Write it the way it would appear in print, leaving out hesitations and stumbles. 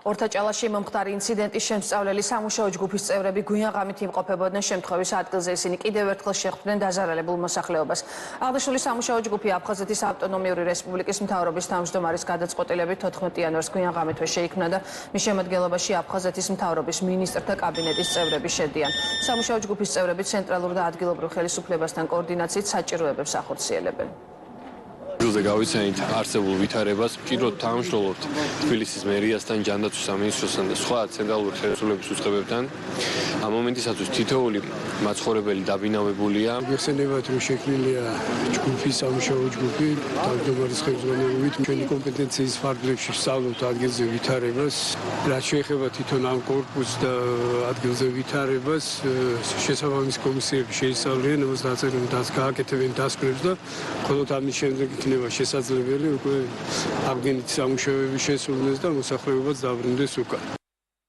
ორთაჭალაში მომხდარი ინციდენტის შემსწავლელი სამუშაო ჯგუფის წევრები გვიან-ღამით იმყოფებოდნენ შემთხვევის ადგილზე. ისინი კიდევ ერთხელ შეხვდნენ დაზარალებულ მოსახლეობას. აღნიშნული სამუშაო ჯგუფი აფხაზეთის ავტონომიური რესპუბლიკის მთავრობის თავმჯდომარის გადაწყვეტილებით 14 იანვარს გვიან-ღამითვე შეიქმნა და მის შემადგენლობაში აფხაზეთის მთავრობის მინისტრთა კაბინეტის წევრები შედიან. სამუშაო ჯგუფის წევრები ცენტრალურ და ადგილობრივ ხელისუფლებასთან კოორდინაციით საჭიროებებს ახორციელებენ. ზე გავიცანით არსებულ ვითარებას, პირდაპირ თანამშრომლობთ თბილისის მერიასთან, ჯანდაცვის სამინისტროსთან და სხვა ცენტრალური ხელისუფლების უწყებებთან. ამ მომენტისათვის თითოეული მაცხოვრებელი დაბინავებულია. გეხსენებათ, რომ შექმნილია ჯგუფი, სამუშაო ჯგუფი, თავმჯდომარის ხელმძღვანელობით, ჩვენი კომპეტენციის ფარგლებში ვსწავლობთ ადგილზე ვითარებას. რაც შეეხება თვითონ ამ კორპუსს და ადგილზე ვითარებას, შესაბამის კომისიები შეისწავლიან, ამას გააკეთებენ დასკვნებს და მხოლოდ ამის შემდეგ იქნება შესაძლებელი უკვე აღდგენითი სამუშაოების შესრულებას და მოსახლეობაც დაბრუნდეს უკან.